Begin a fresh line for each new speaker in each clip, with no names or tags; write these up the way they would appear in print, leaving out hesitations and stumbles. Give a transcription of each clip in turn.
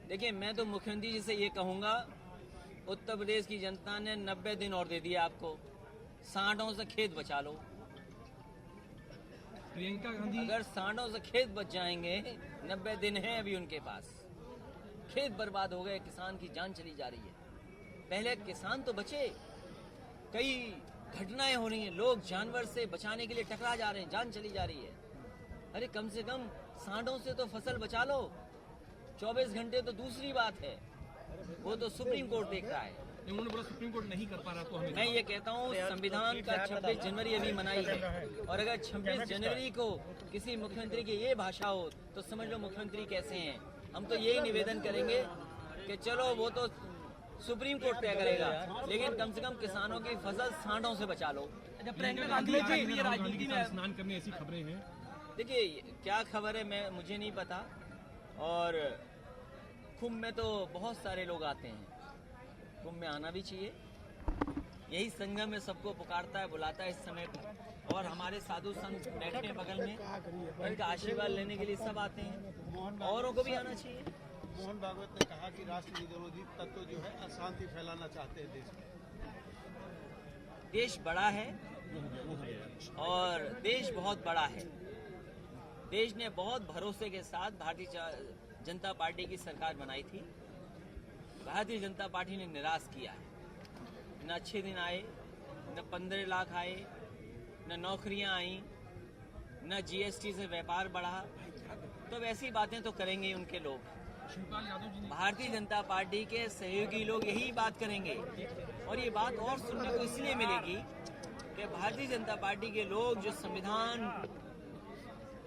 देखिए, मैं तो मुख्यमंत्री जी से ये कहूँगा, उत्तर प्रदेश की जनता ने 90 दिन और दे दिया आपको। सांडों से खेत बचा लो।
प्रियंका गांधी
अगर सांडों से खेत बच जाएंगे, 90 दिन है अभी उनके पास। खेत बर्बाद हो गए, किसान की जान चली जा रही है। पहले किसान तो बचे, कई घटनाएं हो रही हैं, लोग जानवर से बचाने के लिए टकरा जा रहे हैं, जान चली जा रही है। अरे कम से कम सांडों से तो फसल बचा लो। 24 घंटे तो दूसरी बात है, वो तो सुप्रीम कोर्ट देख रहा है।
उन्होंने बोला सुप्रीम कोर्ट नहीं कर पा रहा, तो हमें
मैं ये कहता हूँ, संविधान का 26 जनवरी अभी मनाई है, और अगर 26 जनवरी को किसी मुख्यमंत्री की ये भाषा हो तो समझ लो मुख्यमंत्री कैसे हैं। हम तो यही निवेदन करेंगे कि चलो वो तो सुप्रीम कोर्ट तय करेगा, लेकिन कम से कम किसानों की फसल सांडों से बचा लो।
प्रियंका गांधी जी राजनीति में स्नान करने ऐसी खबरें हैं।
देखिए, क्या खबर है मुझे नहीं पता, और कुंभ में तो बहुत सारे लोग आते हैं, कुंभ में आना भी चाहिए। यही संगम में सबको पुकारता है, बुलाता है इस समय पर, और हमारे साधु संत बैठे हैं बगल में, उनका आशीर्वाद लेने के लिए सब आते हैं, औरों को भी आना चाहिए।
मोहन भागवत ने कहा कि राष्ट्र विरोधी तत्व जो है अशांति फैलाना चाहते हैं देश में।
देश बड़ा है और देश बहुत बड़ा है। देश ने बहुत भरोसे के साथ भारतीय जनता पार्टी की सरकार बनाई थी। भारतीय जनता पार्टी ने निराश किया है। न अच्छे दिन आए, न 15 लाख आए, न नौकरियां आई, न जीएसटी से व्यापार बढ़ा। तो वैसी बातें तो करेंगे उनके लोग। भारतीय जनता पार्टी के सहयोगी लोग यही बात करेंगे, और ये बात और सुनने को इसलिए मिलेगी कि भारतीय जनता पार्टी के लोग जो संविधान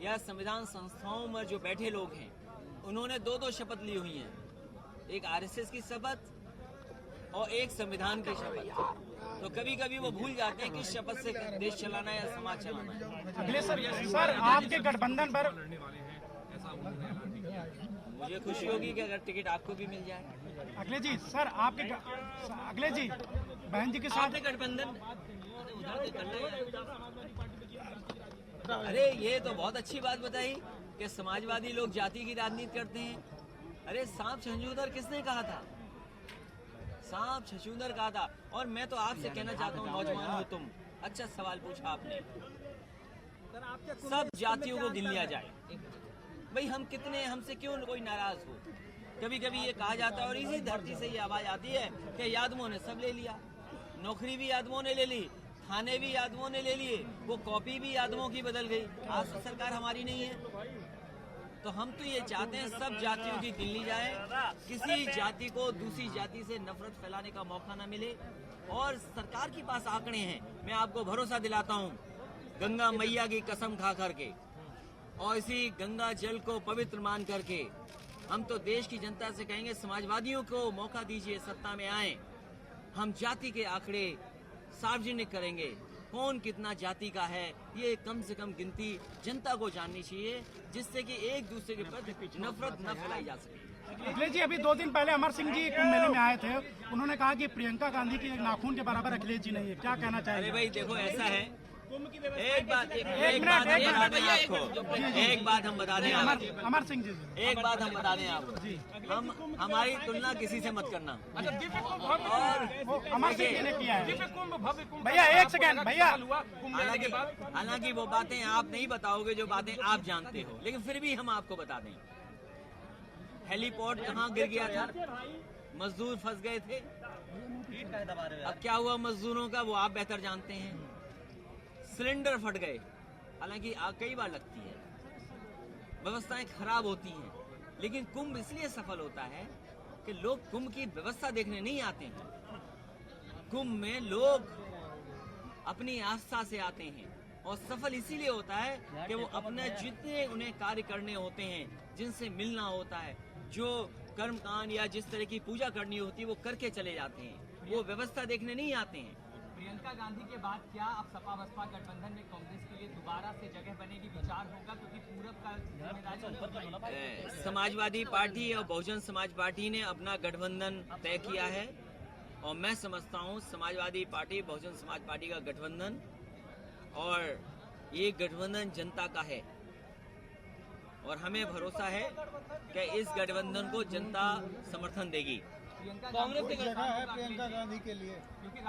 या संविधान संस्थाओं में जो बैठे लोग हैं, उन्होंने दो शपथ ली हुई हैं, एक आरएसएस की शपथ और एक संविधान की शपथ। तो कभी कभी वो भूल जाते हैं कि शपथ से देश चलाना है या समाज चलाना है।
अगले सर आपके गठबंधन पर
लड़ने वाले हैं, ऐसा उन्होंने ऐलान भी किया है।
मुझे खुशी होगी कि अगर टिकट आपको भी मिल जाए।
अगले जी सर आपके अगले जी बहन जी के साथ
गठबंधन उधर से करना है। अरे ये तो बहुत अच्छी बात बताई कि समाजवादी लोग जाति की राजनीति करते हैं। अरे सांप छछूंदर किसने कहा था? सांप छछूंदर कहा था। और मैं तो आपसे कहना चाहता हूँ, नौजवान हो तुम, अच्छा सवाल पूछा आपने। सब जातियों को गिन लिया जाए। भाई हम कितने, हमसे क्यों कोई नाराज हो? कभी कभी ये कहा जाता है, और इसी धरती से ये आवाज आती है कि यादवों ने सब ले लिया, नौकरी भी यादवों ने ले ली, थाने भी यादवों ने ले लिए, वो कॉपी भी यादवों की बदल गई। आज तो सरकार हमारी नहीं है। तो हम तो ये चाहते हैं सब जातियों की गिन ली जाए, किसी जाति को दूसरी जाति से नफरत फैलाने का मौका ना मिले। और सरकार के पास आंकड़े हैं, मैं आपको भरोसा दिलाता हूँ, गंगा मैया की कसम खा करके और इसी गंगा जल को पवित्र मान करके हम तो देश की जनता से कहेंगे, समाजवादियों को मौका दीजिए, सत्ता में आए। हम जाति के आंकड़े सार्वजनिक करेंगे, कौन कितना जाति का है, ये कम से कम गिनती जनता को जाननी चाहिए, जिससे कि एक दूसरे के प्रति नफरत न फैलाई जा सके।
अखिलेश जी अभी 2 दिन पहले अमर सिंह जी कुंभ मेले में आए थे, उन्होंने कहा कि प्रियंका गांधी की नाखून के बराबर अखिलेश जी नहीं है, क्या कहना चाहिए?
अरे भाई देखो, ऐसा है, एक बात हम बता दें आपको,
अमर सिंह जी
एक बात हम बता दें आपको, हम हमारी तुलना किसी से मत करना।
और अमर सिंह जी ने किया है। भैया एक सेकंड भैया,
हालांकि वो बातें आप नहीं बताओगे जो बातें आप जानते हो, लेकिन फिर भी हम आपको बता दें, हेलीपोर्ट कहाँ गिर गया था, मजदूर फंस गए थे। अब क्या हुआ मजदूरों का, वो आप बेहतर जानते हैं। सिलेंडर फट गए, हालांकि आग कई बार लगती है, व्यवस्थाएं खराब होती हैं, लेकिन कुंभ इसलिए सफल होता है कि लोग कुंभ की व्यवस्था देखने नहीं आते हैं। कुंभ में लोग अपनी आस्था से आते हैं, और सफल इसीलिए होता है कि वो अपने जितने उन्हें कार्य करने होते हैं, जिनसे मिलना होता है, जो कर्मकांड या जिस तरह की पूजा करनी होती है, वो करके चले जाते हैं, वो व्यवस्था देखने नहीं आते हैं।
प्रियंका गांधी के बाद क्या अब सपा बसपा गठबंधन में कांग्रेस के लिए दोबारा से जगह बनेगी, विचार होगा? क्योंकि पूरब का जिम्मेदारी
समाजवादी पार्टी और बहुजन समाज पार्टी ने अपना गठबंधन तय किया है, और मैं समझता हूं समाजवादी पार्टी बहुजन समाज पार्टी का गठबंधन, और ये गठबंधन जनता का है। और हमें भरोसा है कि इस गठबंधन को जनता समर्थन देगी।
प्रियंका
कांग्रेस
गांधी
की जगह है प्रियंका गांधी के लिए।
क्योंकि